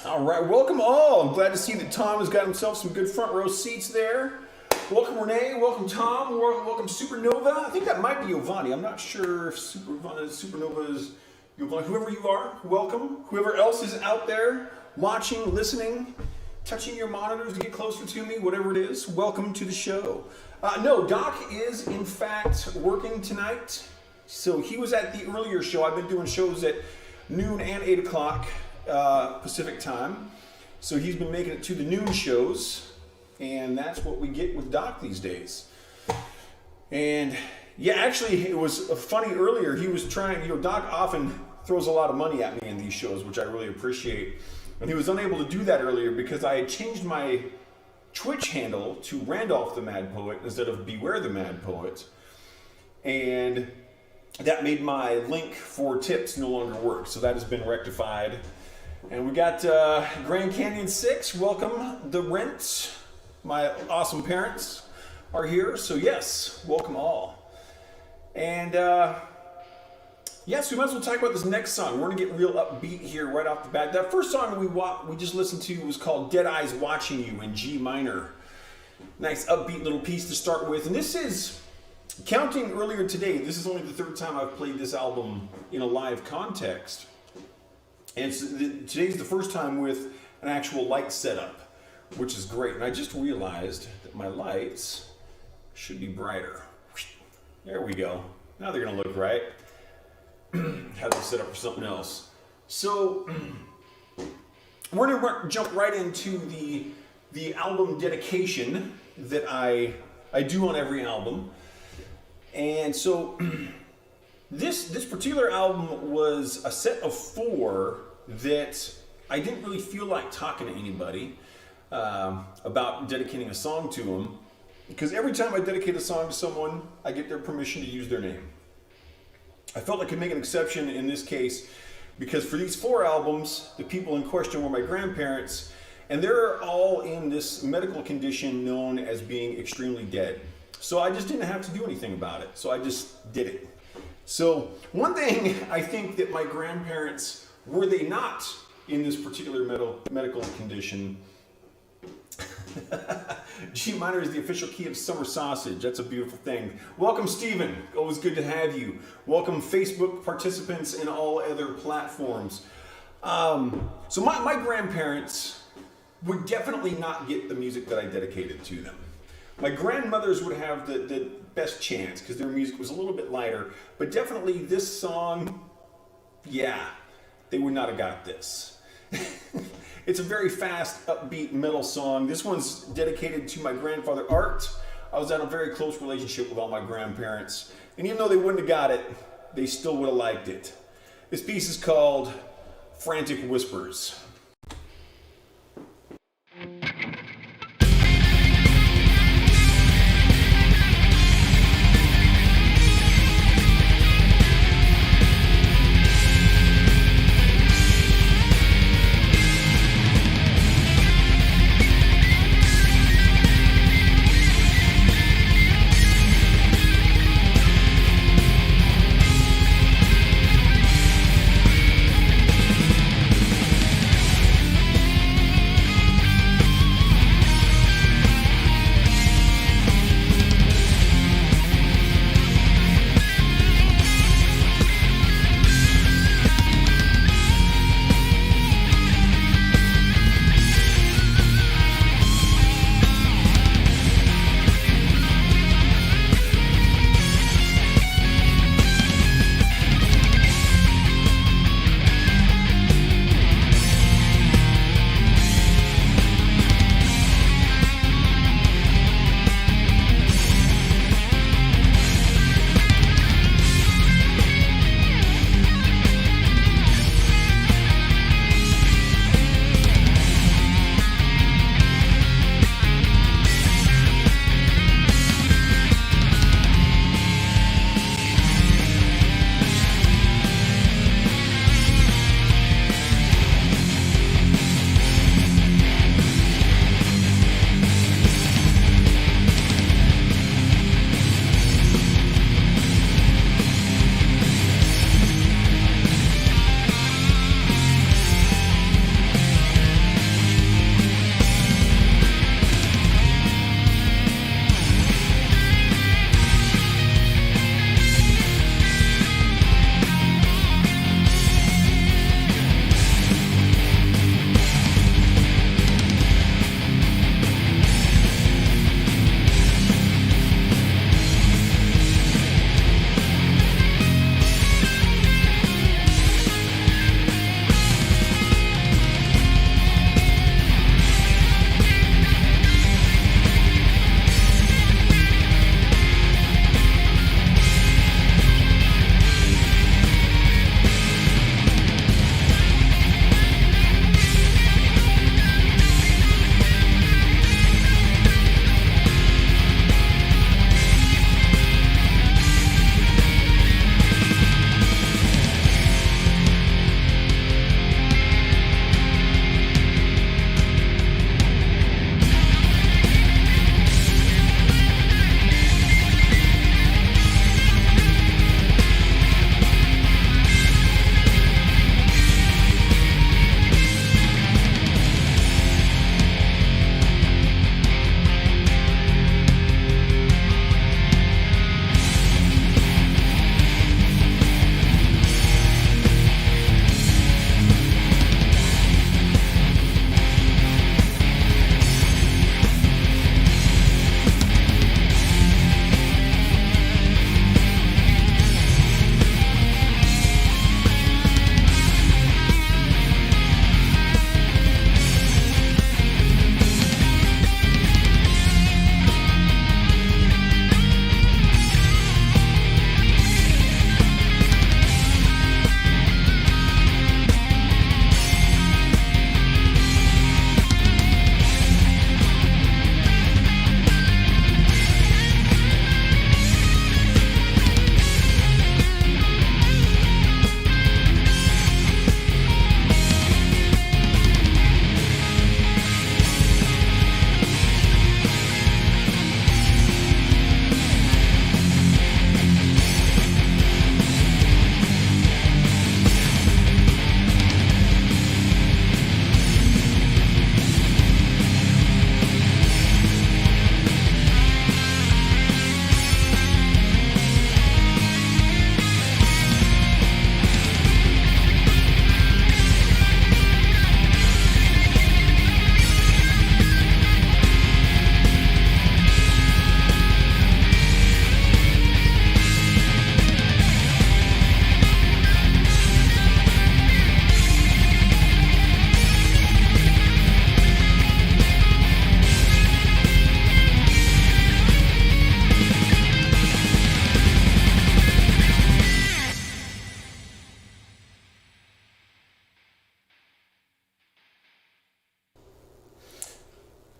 All right, welcome all. I'm glad to see that Tom has got himself some good front row seats there. Welcome Renee, welcome Tom, welcome Supernova. I think that might be Giovanni. I'm not sure if Supernova is Giovanni. Whoever you are, welcome. Whoever else is out there watching, listening, touching your monitors to get closer to me, whatever it is, welcome to the show. No, Doc is in fact working tonight. So he was at the earlier show. I've been doing shows at noon and 8 o'clock Pacific time. So he's been making it to the noon shows. And that's what we get with Doc these days. And yeah, actually, it was funny earlier. He was trying, Doc often throws a lot of money at me in these shows, which I really appreciate. And he was unable to do that earlier because I had changed my Twitch handle to Randolph the Mad Poet instead of Beware the Mad Poet. And that made my link for tips no longer work. So that has been rectified. And we got Grand Canyon 6. Welcome. The Rents. My awesome parents are here, so yes, welcome all. And yes, we might as well talk about this next song. We're gonna get real upbeat here right off the bat. That first song we just listened to was called Dead Eyes Watching You in G minor. Nice upbeat little piece to start with. And this is, counting earlier today, this is only the third time I've played this album in a live context. And today's the first time with an actual light setup, which is great. And I just realized that my lights should be brighter. There we go. Now they're gonna look right. Have to set up for something else. So we're gonna jump right into the album dedication that I do on every album. And so this particular album was a set of 4 that I didn't really feel like talking to anybody about dedicating a song to them, because every time I dedicate a song to someone, I get their permission to use their name. I felt I could make an exception in this case because for these 4 albums, the people in question were my grandparents, and they're all in this medical condition known as being extremely dead. So I just didn't have to do anything about it. So I just did it. So one thing I think that my grandparents, were they not in this particular medical condition, G minor is the official key of Summer Sausage. That's a beautiful thing. Welcome, Stephen. Always good to have you. Welcome, Facebook participants and all other platforms. So my grandparents would definitely not get the music that I dedicated to them. My grandmothers would have the best chance because their music was a little bit lighter, but definitely this song, yeah, they would not have got this. It's a very fast, upbeat metal song. This one's dedicated to my grandfather, Art. I was in a very close relationship with all my grandparents. And even though they wouldn't have got it, they still would have liked it. This piece is called Frantic Whispers.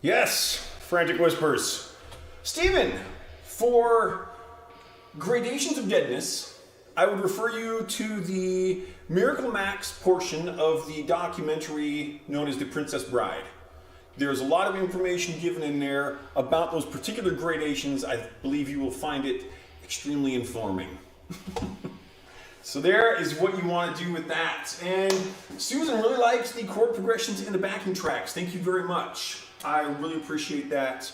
Yes, Frantic Whispers. Stephen, for gradations of deadness, I would refer you to the Miracle Max portion of the documentary known as The Princess Bride. There's a lot of information given in there about those particular gradations. I believe you will find it extremely informing. So there is what you want to do with that. And Susan really likes the chord progressions in the backing tracks. Thank you very much. I really appreciate that.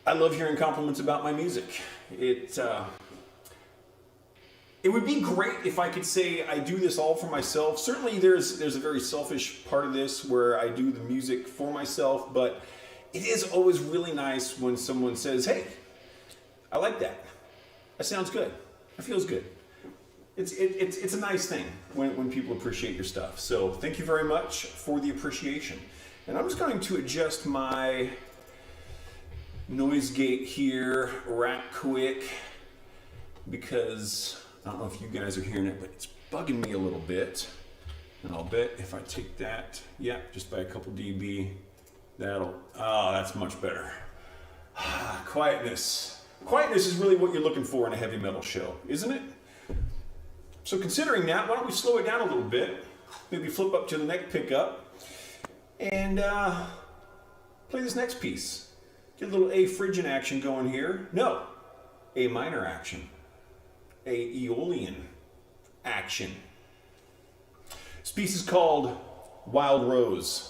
I love hearing compliments about my music. It would be great if I could say I do this all for myself. Certainly there's a very selfish part of this where I do the music for myself, but it is always really nice when someone says, hey, I like that. That sounds good. That feels good. It's a nice thing when people appreciate your stuff. So thank you very much for the appreciation. And I'm just going to adjust my noise gate here right quick because I don't know if you guys are hearing it, but it's bugging me a little bit. And I'll bet if I take that, yeah, just by a couple dB, that's much better. Quietness. Quietness is really what you're looking for in a heavy metal show, isn't it? So considering that, why don't we slow it down a little bit? Maybe flip up to the neck pickup and play this next piece. Get a little A Phrygian action going here. No, A minor action. A Aeolian action. This piece is called Wild Rose.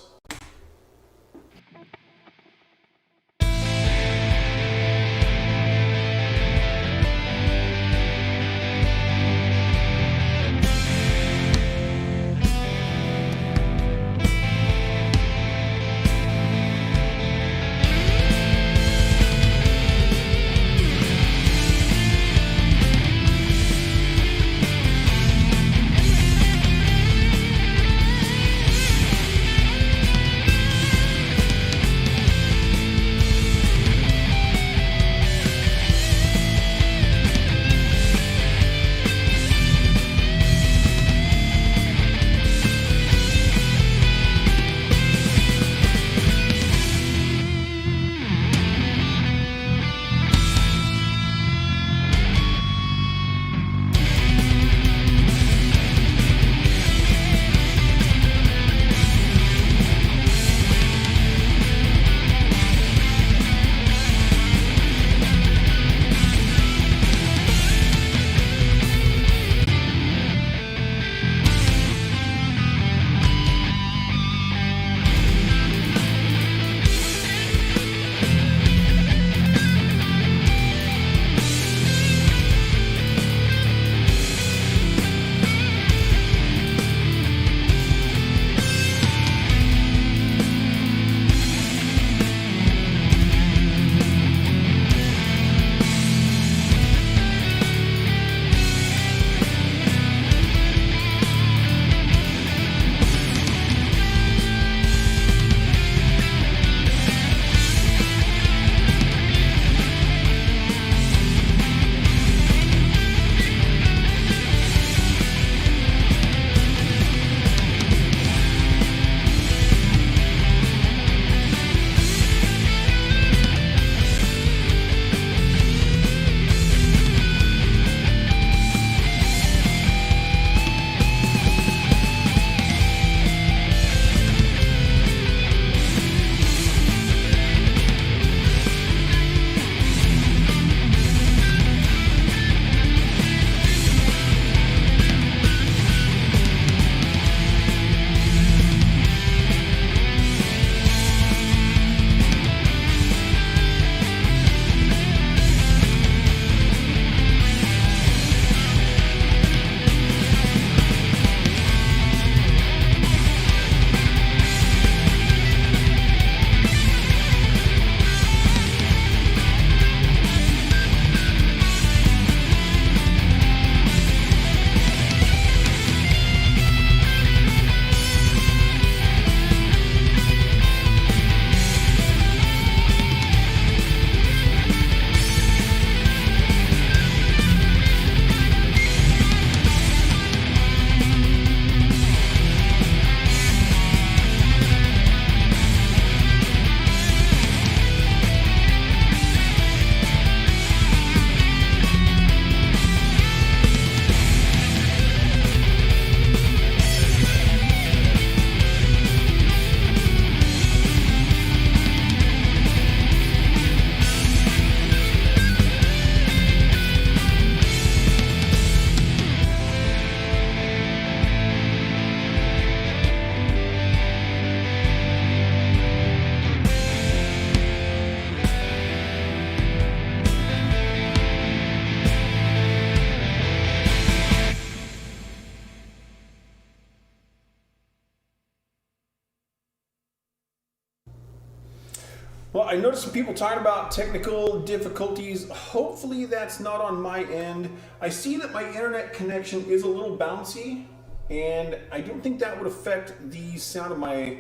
Well, I noticed some people talking about technical difficulties. Hopefully that's not on my end. I see that my internet connection is a little bouncy, and I don't think that would affect the sound of my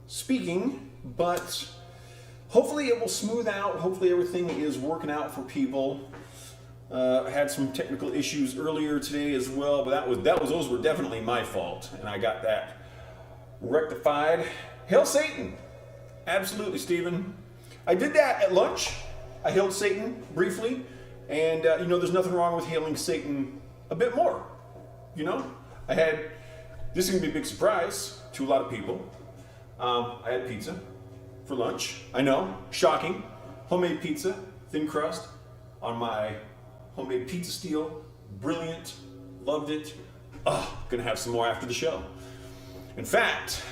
speaking, but hopefully it will smooth out. Hopefully everything is working out for people. I had some technical issues earlier today as well, but those were definitely my fault, and I got that rectified. Hail Satan! Absolutely, Stephen. I did that at lunch. I hailed Satan briefly, and there's nothing wrong with hailing Satan a bit more. This is gonna be a big surprise to a lot of people. I had pizza for lunch. I know, shocking. Homemade pizza, thin crust, on my homemade pizza steel. Brilliant, loved it. Gonna have some more after the show. In fact,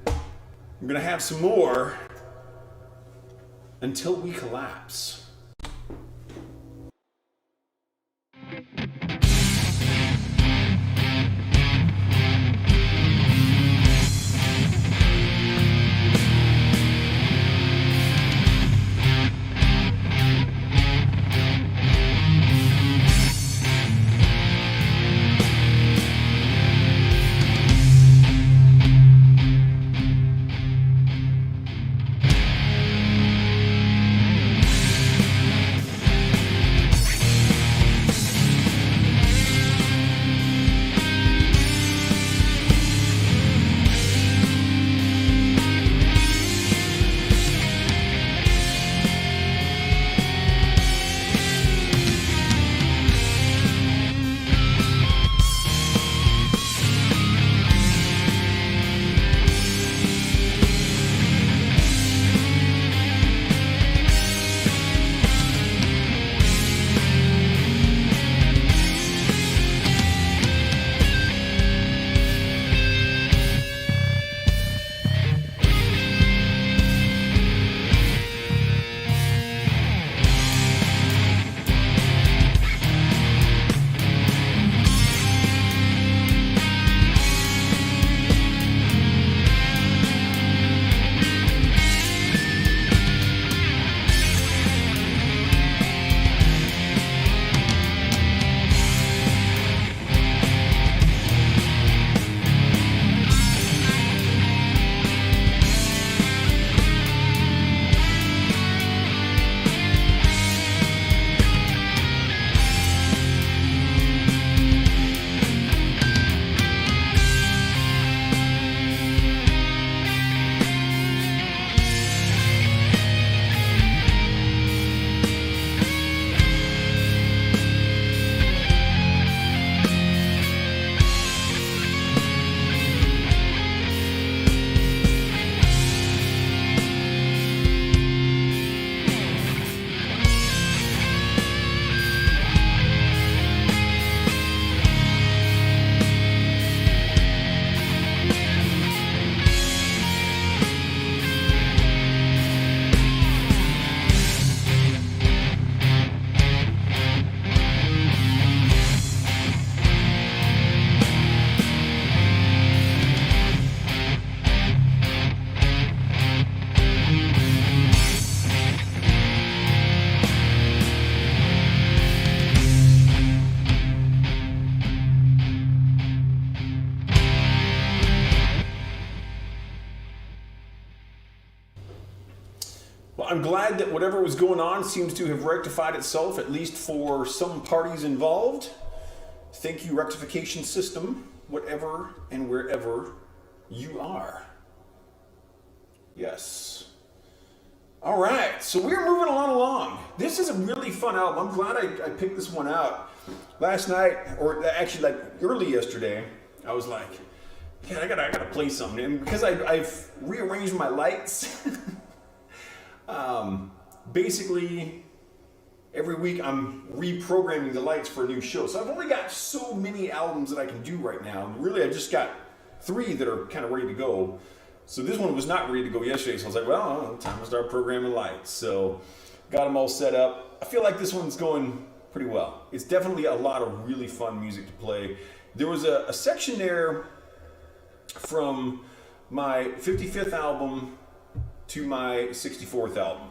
I'm gonna have some more until we collapse. Well, I'm glad that whatever was going on seems to have rectified itself, at least for some parties involved. Thank you, rectification system, whatever and wherever you are. Yes. All right, so we're moving along. This is a really fun album. I'm glad I picked this one out. Last night, or actually like early yesterday, I was like, yeah, I gotta play something. And because I've rearranged my lights, basically every week I'm reprogramming the lights for a new show. So I've only got so many albums that I can do right now. Really, I just got 3 that are kind of ready to go. So this one was not ready to go yesterday. So I was like, well, time to start programming lights. So got them all set up. I feel like this one's going pretty well. It's definitely a lot of really fun music to play. There was a section there from my 55th album to my 64th album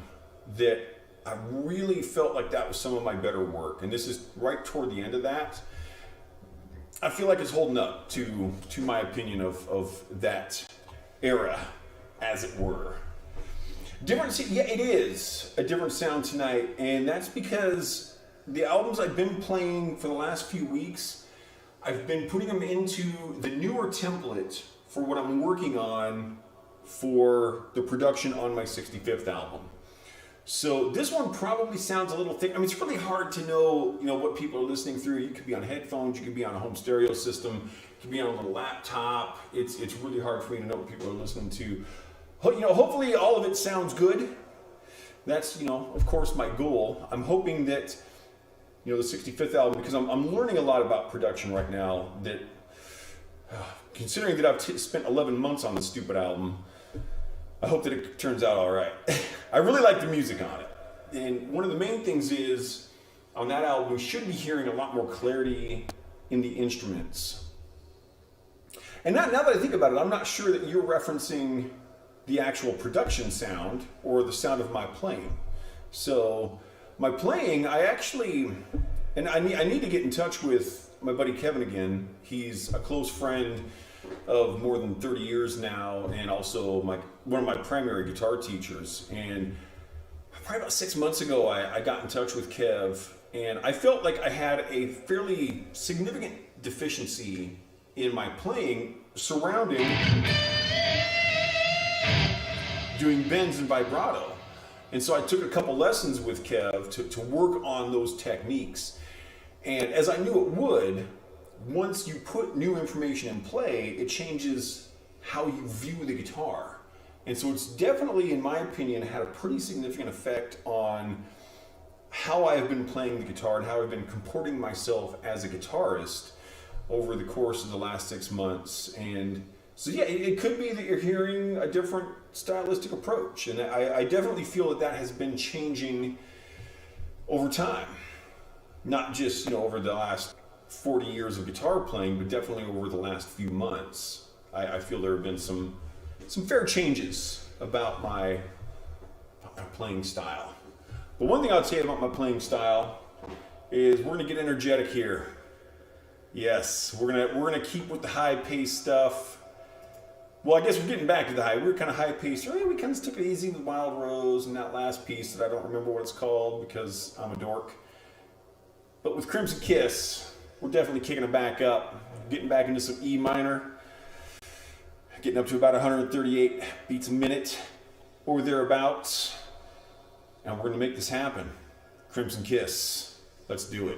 that I really felt like that was some of my better work. And this is right toward the end of that. I feel like it's holding up to my opinion of that era, as it were. Yeah, it is a different sound tonight, and that's because the albums I've been playing for the last few weeks, I've been putting them into the newer template for what I'm working on for the production on my 65th album. So this one probably sounds a little thick. I mean, it's really hard to know, what people are listening through. You could be on headphones, you could be on a home stereo system, you could be on a little laptop. It's really hard for me to know what people are listening to. Hopefully all of it sounds good. That's, of course, my goal. I'm hoping that, the 65th album, because I'm learning a lot about production right now, that considering that I've spent 11 months on this stupid album, I hope that it turns out all right. I really like the music on it. And one of the main things is, on that album, we should be hearing a lot more clarity in the instruments. And now that I think about it, I'm not sure that you're referencing the actual production sound or the sound of my playing. So my playing, I need to get in touch with my buddy Kevin again. He's a close friend of more than 30 years now, and also one of my primary guitar teachers. And probably about 6 months ago, I got in touch with Kev, and I felt like I had a fairly significant deficiency in my playing surrounding doing bends and vibrato. And so I took a couple lessons with Kev to work on those techniques. And as I knew it would, once you put new information in play, it changes how you view the guitar. And so it's definitely, in my opinion, had a pretty significant effect on how I've been playing the guitar and how I've been comporting myself as a guitarist over the course of the last 6 months. And so yeah, it could be that you're hearing a different stylistic approach. And I definitely feel that has been changing over time. Not just, over the last 40 years of guitar playing, but definitely over the last few months. I feel there have been some fair changes about my playing style. But one thing I'll tell you about my playing style is we're gonna get energetic here. Yes, we're gonna keep with the high-paced stuff. Well, I guess we're getting back to the high. We were kind of high-paced. We kind of took it easy with Wild Rose and that last piece that I don't remember what it's called because I'm a dork. But with Crimson Kiss, we're definitely kicking it back up, getting back into some E minor, getting up to about 138 beats a minute or thereabouts, and we're going to make this happen. Crimson Kiss, let's do it.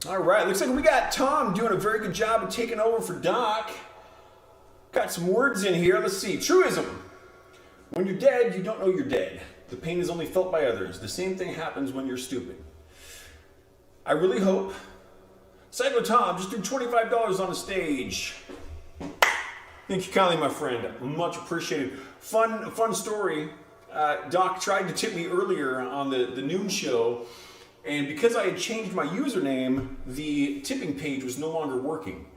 All right, looks like we got Tom doing a very good job of taking over for Doc. Got some words in here. Let's see. Truism. When you're dead, you don't know you're dead. The pain is only felt by others. The same thing happens when you're stupid. I really hope. Psycho Tom just threw $25 on the stage. Thank you kindly, my friend. Much appreciated. Fun story. Doc tried to tip me earlier on the noon show, and because I had changed my username, the tipping page was no longer working,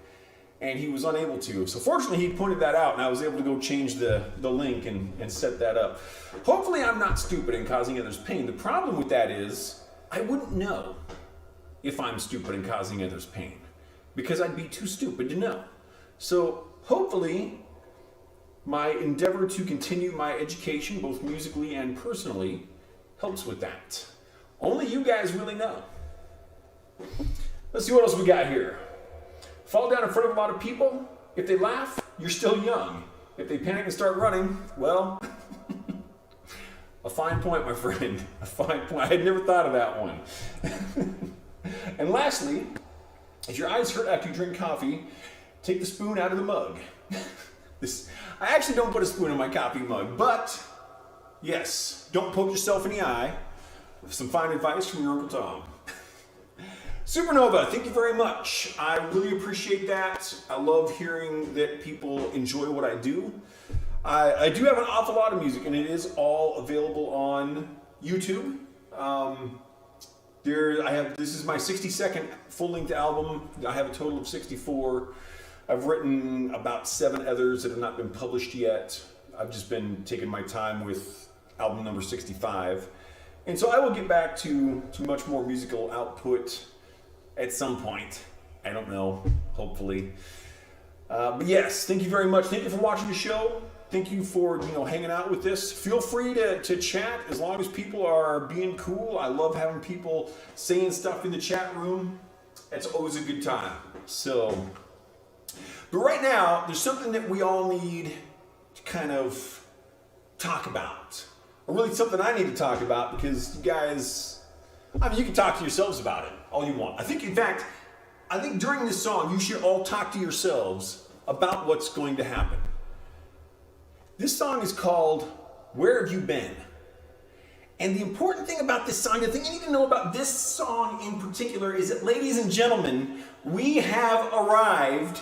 and he was unable to. So fortunately, he pointed that out, and I was able to go change the link and set that up. Hopefully, I'm not stupid and causing others pain. The problem with that is I wouldn't know if I'm stupid and causing others pain, because I'd be too stupid to know. So hopefully, my endeavor to continue my education, both musically and personally, helps with that. Only you guys really know. Let's see what else we got here. Fall down in front of a lot of people. If they laugh, you're still young. If they panic and start running, well, a fine point, my friend. A fine point. I had never thought of that one. And lastly, if your eyes hurt after you drink coffee, take the spoon out of the mug. I actually don't put a spoon in my coffee mug, but yes, don't poke yourself in the eye. Some fine advice from your Uncle Tom. Supernova, thank you very much. I really appreciate that. I love hearing that people enjoy what I do. I do have an awful lot of music, and it is all available on YouTube. This is my 62nd full-length album. I have a total of 64. I've written about 7 others that have not been published yet. I've just been taking my time with album number 65. And so I will get back to much more musical output at some point. I don't know, hopefully. But yes, thank you very much. Thank you for watching the show. Thank you for hanging out with this. Feel free to chat as long as people are being cool. I love having people saying stuff in the chat room. It's always a good time. So, but right now, there's something that we all need to kind of talk about. Or really something I need to talk about, because you guys, you can talk to yourselves about it all you want. I think during this song, you should all talk to yourselves about what's going to happen. This song is called Where Have You Been? And the important thing about this song, the thing you need to know about this song in particular, is that, ladies and gentlemen, we have arrived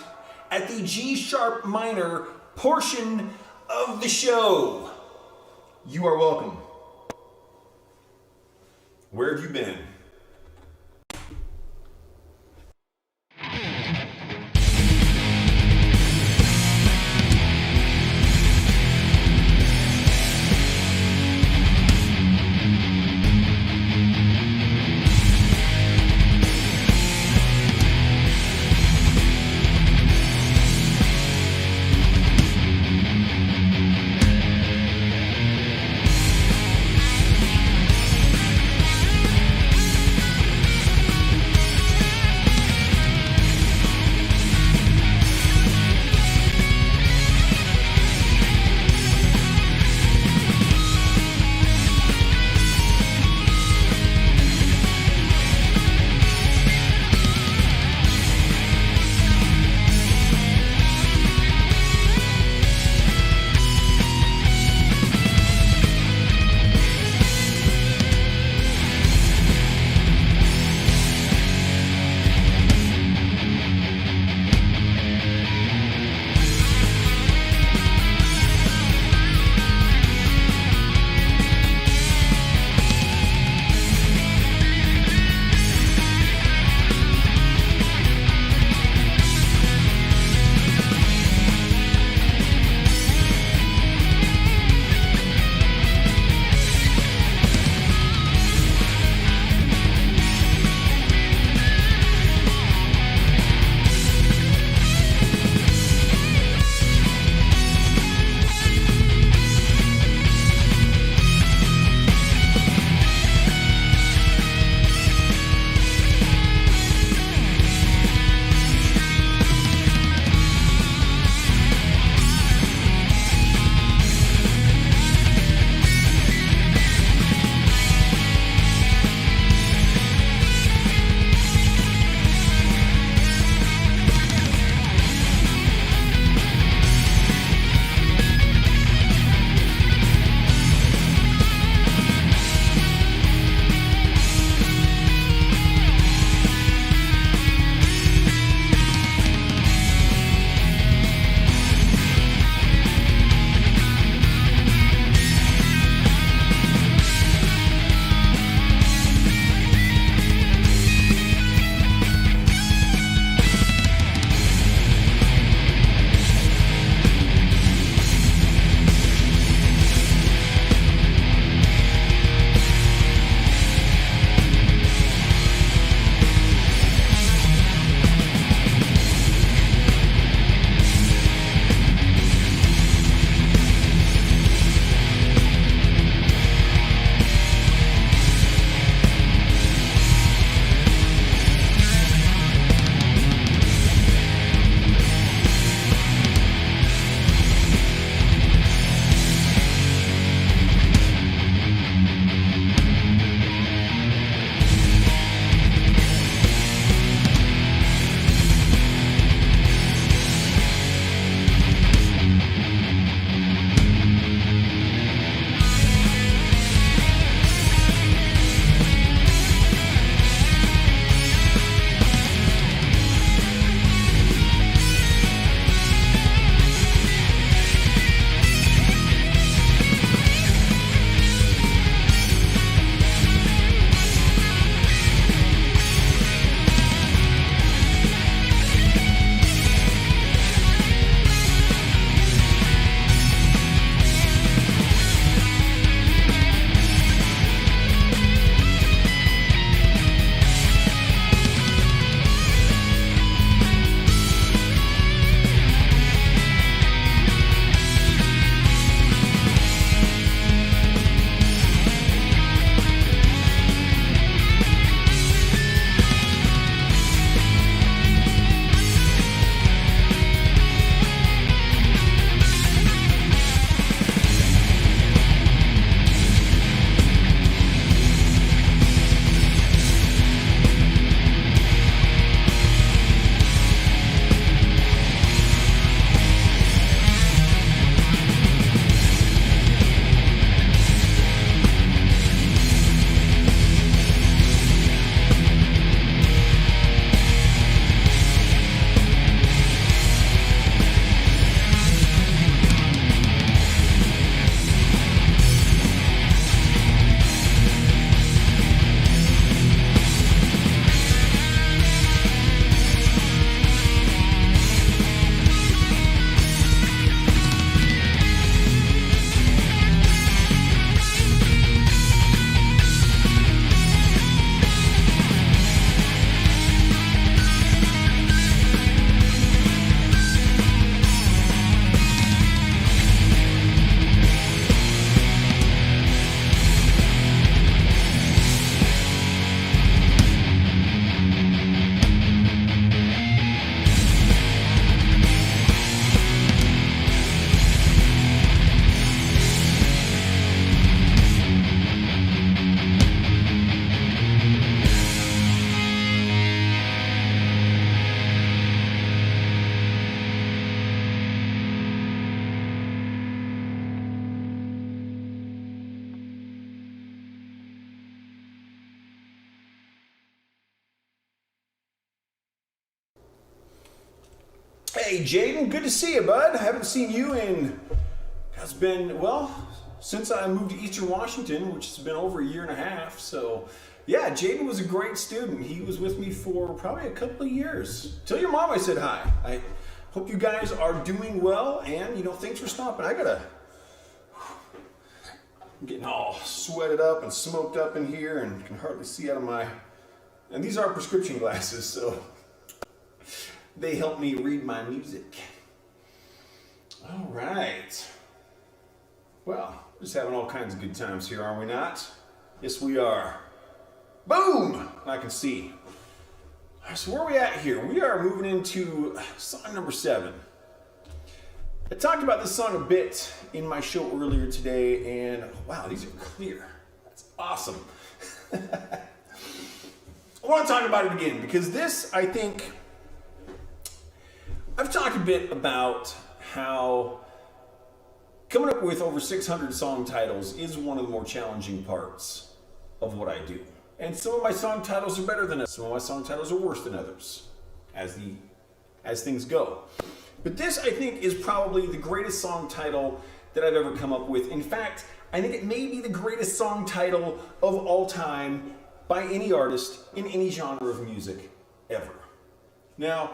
at the G sharp minor portion of the show. You are welcome. Where have you been? Hey, Jaden, good to see you, bud. I haven't seen you in, it's been, well, since I moved to Eastern Washington, which has been over a year and a half. So, yeah, Jaden was a great student. He was with me for probably a couple of years. Tell your mom I said hi. I hope you guys are doing well, and, thanks for stopping. I'm getting all sweated up and smoked up in here and can hardly see out of my, and these are prescription glasses, so they help me read my music. All right. Well, we're just having all kinds of good times here, are we not? Yes, we are. Boom! I can see. So where are we at here? We are moving into song number 7. I talked about this song a bit in my show earlier today, and wow, these are clear. That's awesome. I want to talk about it again because this, I think, I've talked a bit about how coming up with over 600 song titles is one of the more challenging parts of what I do. And some of my song titles are better than others. Some of my song titles are worse than others, as things go. But this, I think, is probably the greatest song title that I've ever come up with. In fact, I think it may be the greatest song title of all time by any artist in any genre of music ever. Now,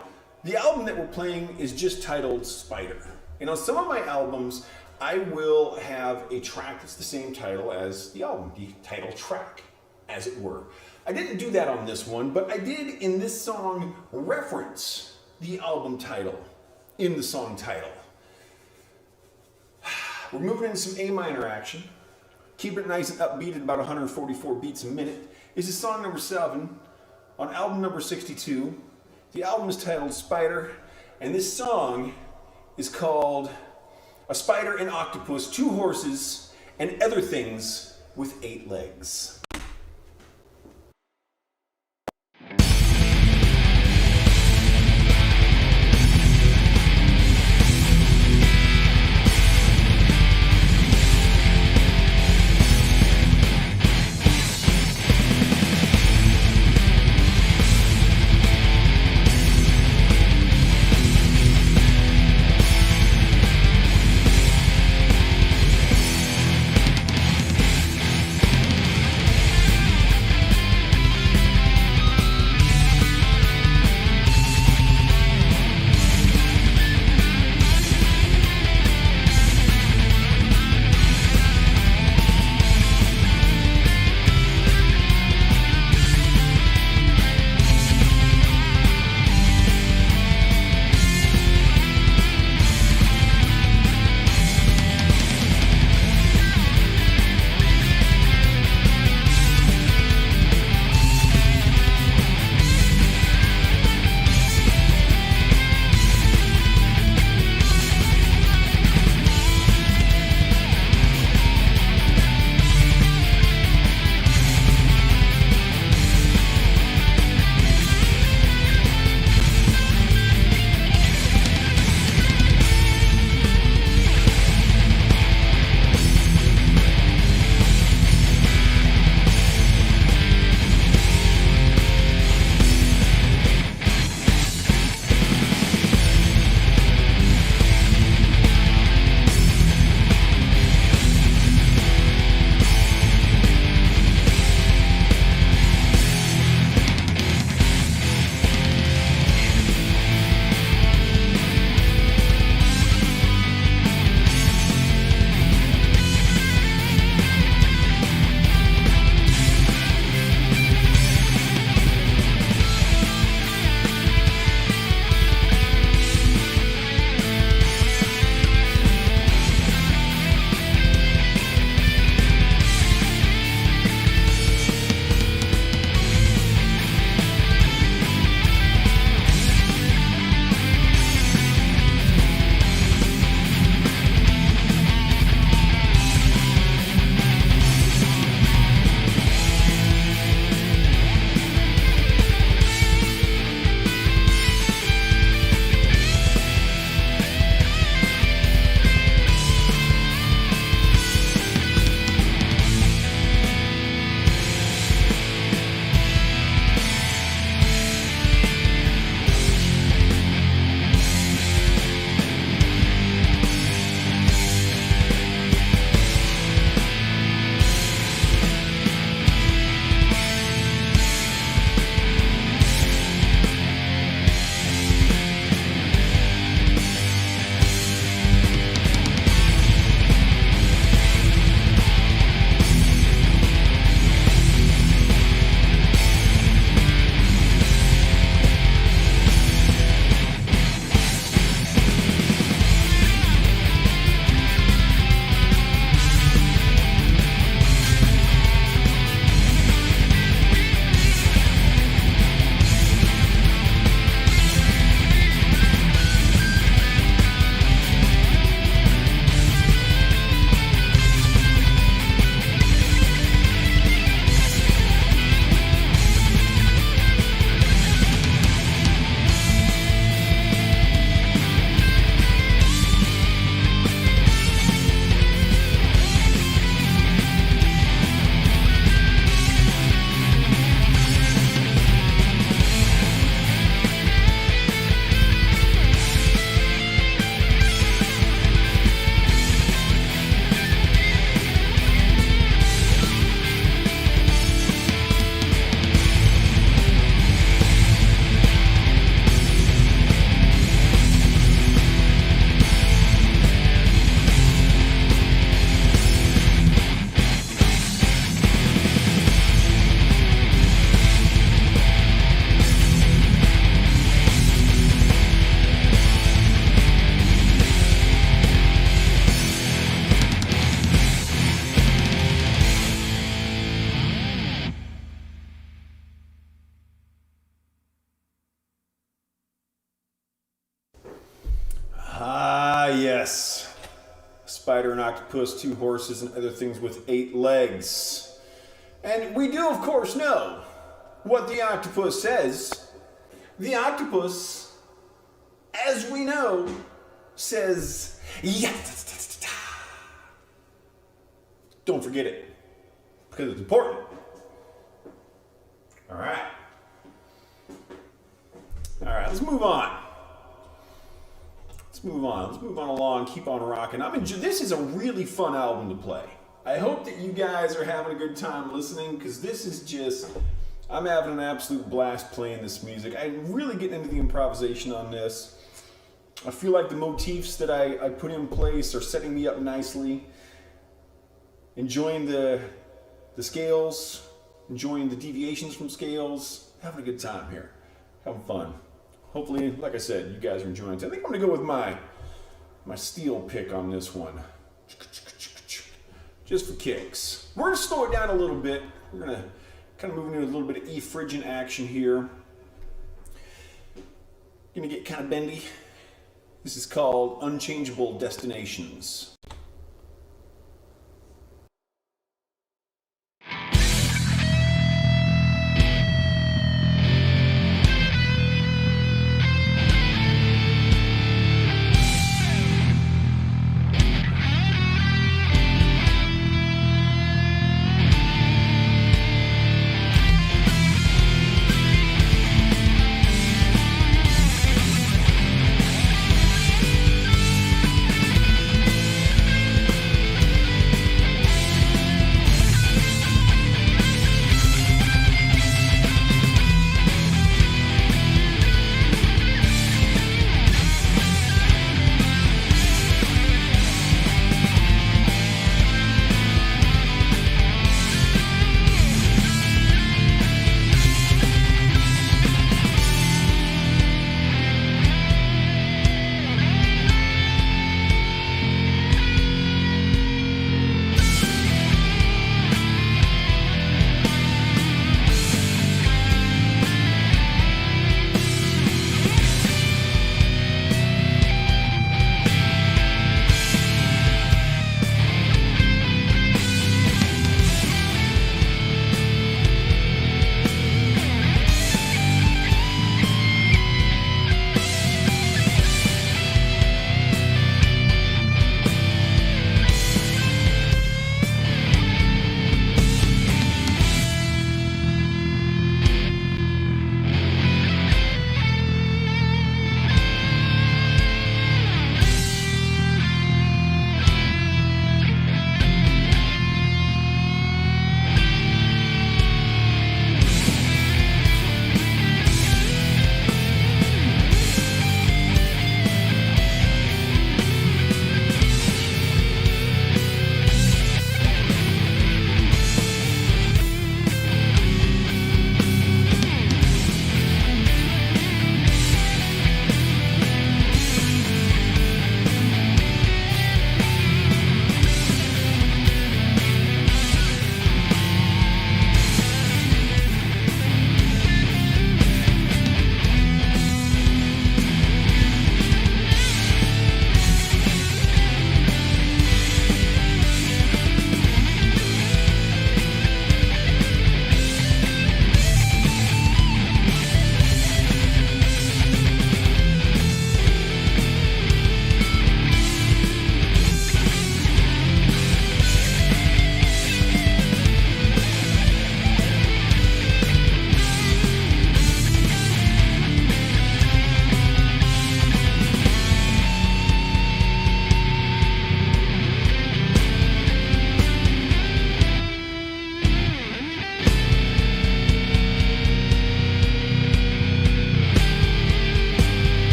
the album that we're playing is just titled Spider. And on some of my albums, I will have a track that's the same title as the album, the title track, as it were. I didn't do that on this one, but I did in this song reference the album title in the song title. We're moving into some A minor action. Keep it nice and upbeat at about 144 beats a minute. This is song number 7 on album number 62. The album is titled Spider, and this song is called A Spider, an Octopus, 2 Horses, and Other Things with 8 Legs. Yes. Spider and octopus, 2 horses, and other things with 8 legs. And we do, of course, know what the octopus says. The octopus, as we know, says, yes. Don't forget it, because it's important. All right, let's move on. Let's move on along, keep on rocking. This is a really fun album to play. I hope that you guys are having a good time listening, because this is just, I'm having an absolute blast playing this music. I'm really getting into the improvisation on this. I feel like the motifs that I put in place are setting me up nicely. Enjoying the scales, enjoying the deviations from scales, having a good time here, having fun. Hopefully, like I said, you guys are enjoying it. I think I'm gonna go with my steel pick on this one. Just for kicks. We're gonna slow it down a little bit. We're gonna kind of move into a little bit of E Phrygian action here. Gonna get kind of bendy. This is called Unchangeable Destinations.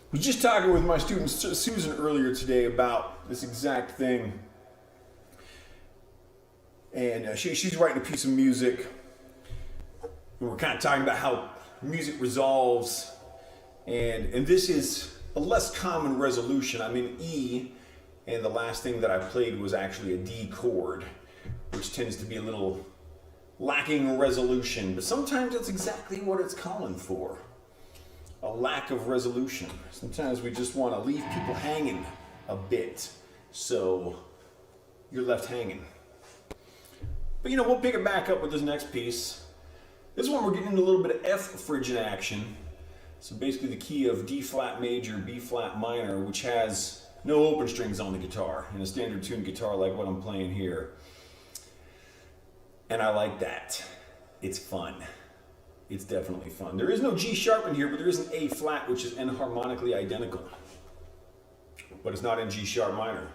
I was just talking with my student Susan earlier today about this exact thing. And she's writing a piece of music. And we're kind of talking about how music resolves. And this is a less common resolution. I'm in E, and the last thing that I played was actually a D chord, which tends to be a little lacking resolution. But sometimes that's exactly what it's calling for. A lack of resolution. Sometimes we just want to leave people hanging a bit. So you're left hanging. But you know, we'll pick it back up with this next piece. This one we're getting into a little bit of F Phrygian action. So basically the key of D flat major, B flat minor, which has no open strings on the guitar, in a standard tuned guitar like what I'm playing here. And I like that. It's fun. It's definitely fun. There is no G sharp in here, but there is an A flat, which is enharmonically identical. But it's not in G sharp minor.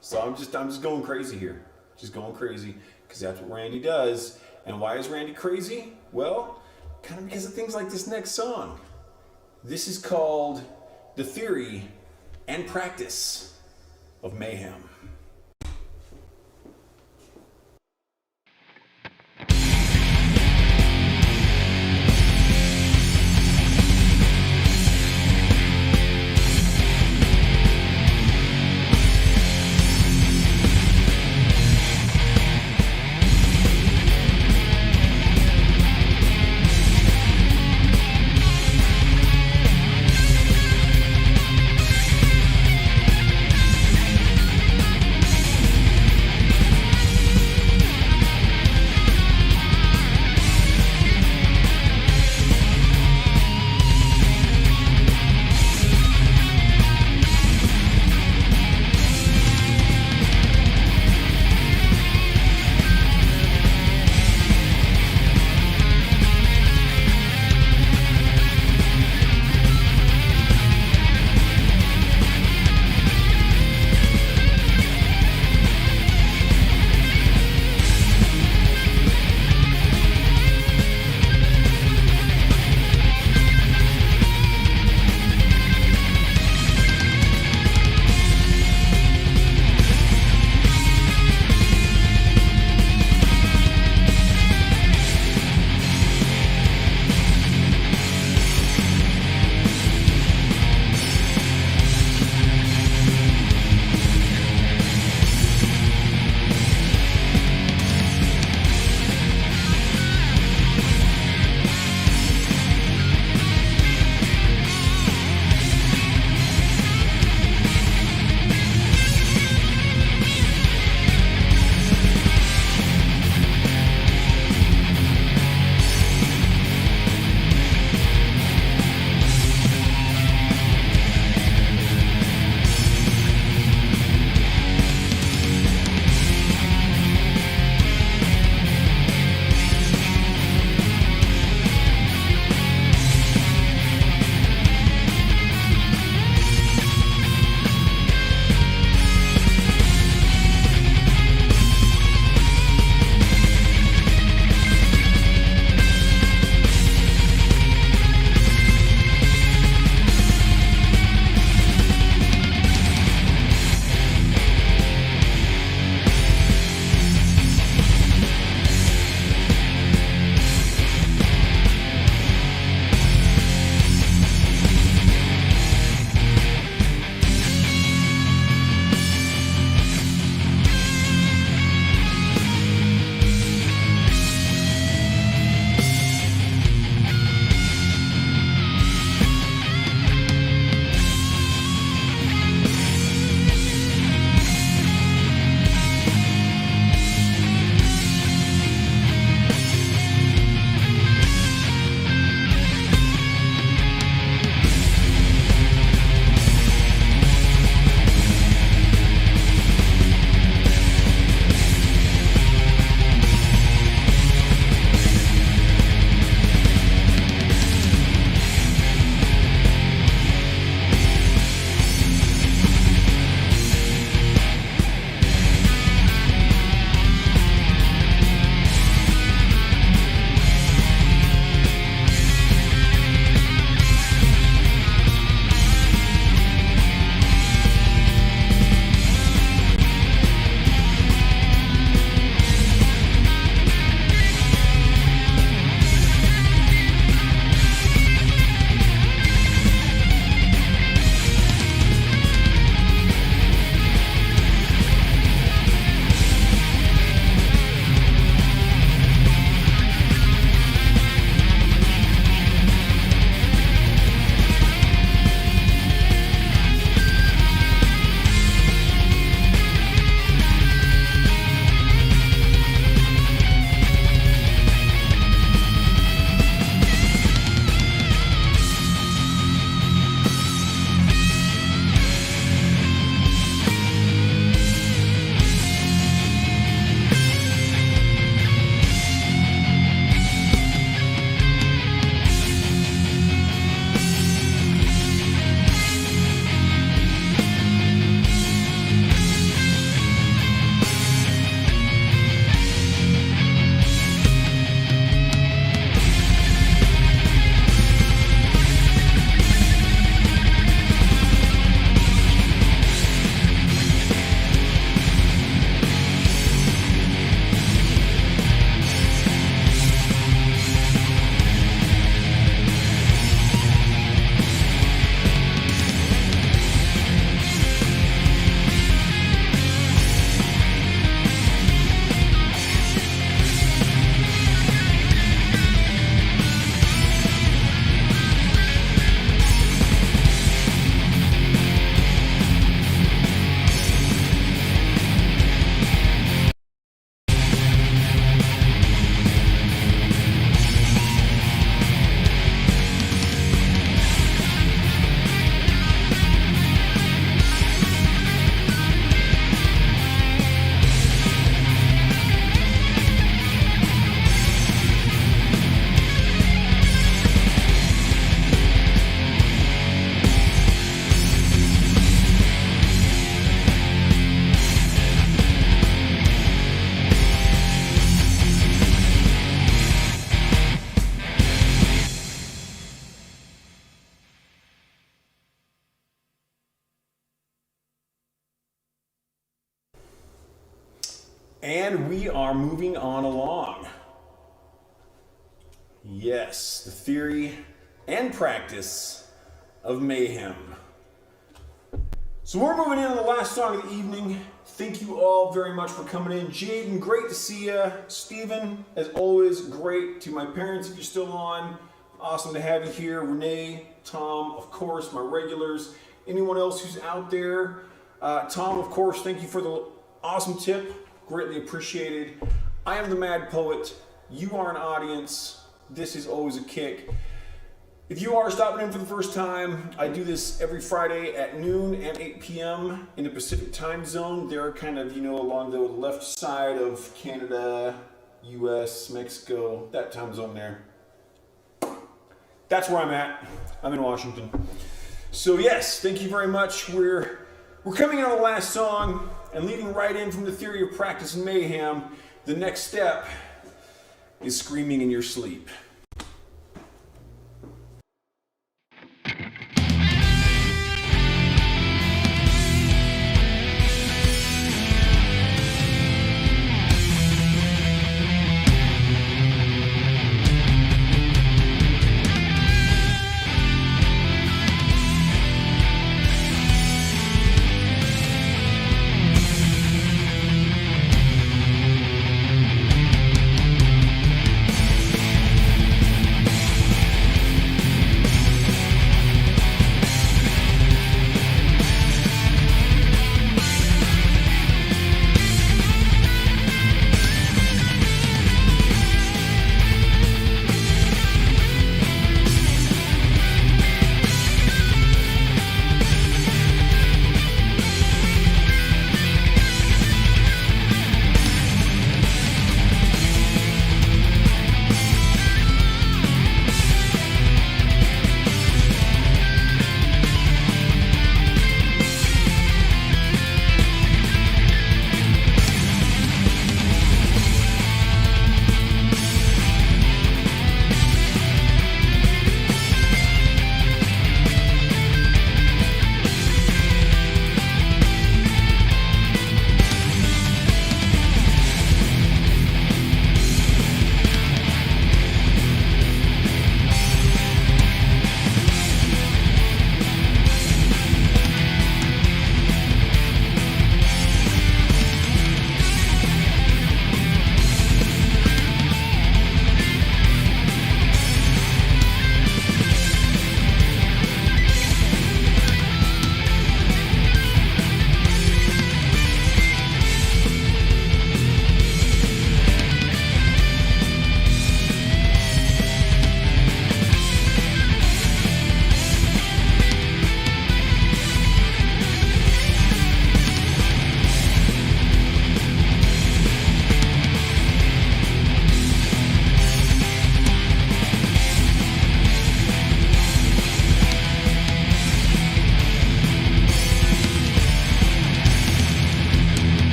So I'm just going crazy here. Just going crazy, because that's what Randy does. And why is Randy crazy? Well, kind of because of things like this next song. This is called The Theory and Practice of Mayhem. And we are moving on along. Yes, the theory and practice of mayhem. So we're moving into the last song of the evening. Thank you all very much for coming in. Jaden, great to see you. Steven, as always, great. To my parents, if you're still on, awesome to have you here. Renee, Tom, of course, my regulars. Anyone else who's out there. Tom, of course, thank you for the awesome tip. Greatly appreciated. I am the Mad Poet. You are an audience. This is always a kick. If you are stopping in for the first time, I do this every Friday at noon and 8 p.m. in the Pacific time zone. They're kind of, along the left side of Canada, US, Mexico, that time zone there. That's where I'm at. I'm in Washington. So yes, thank you very much. We're coming on the last song and leading right in from the theory of practice and mayhem. The next step is screaming in your sleep.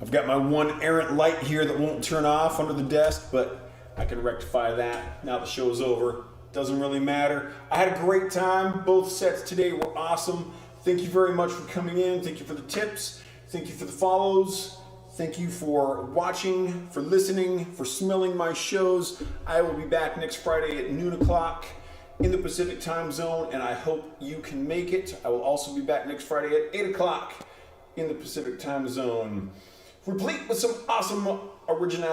I've got my one errant light here that won't turn off under the desk, but I can rectify that now the show's over. Doesn't really matter. I had a great time. Both sets today were awesome. Thank you very much for coming in. Thank you for the tips. Thank you for the follows. Thank you for watching, for listening, for smelling my shows. I will be back next Friday at noon o'clock in the Pacific time zone, and I hope you can make it. I will also be back next Friday at 8 o'clock in the Pacific time zone, replete with some awesome originality.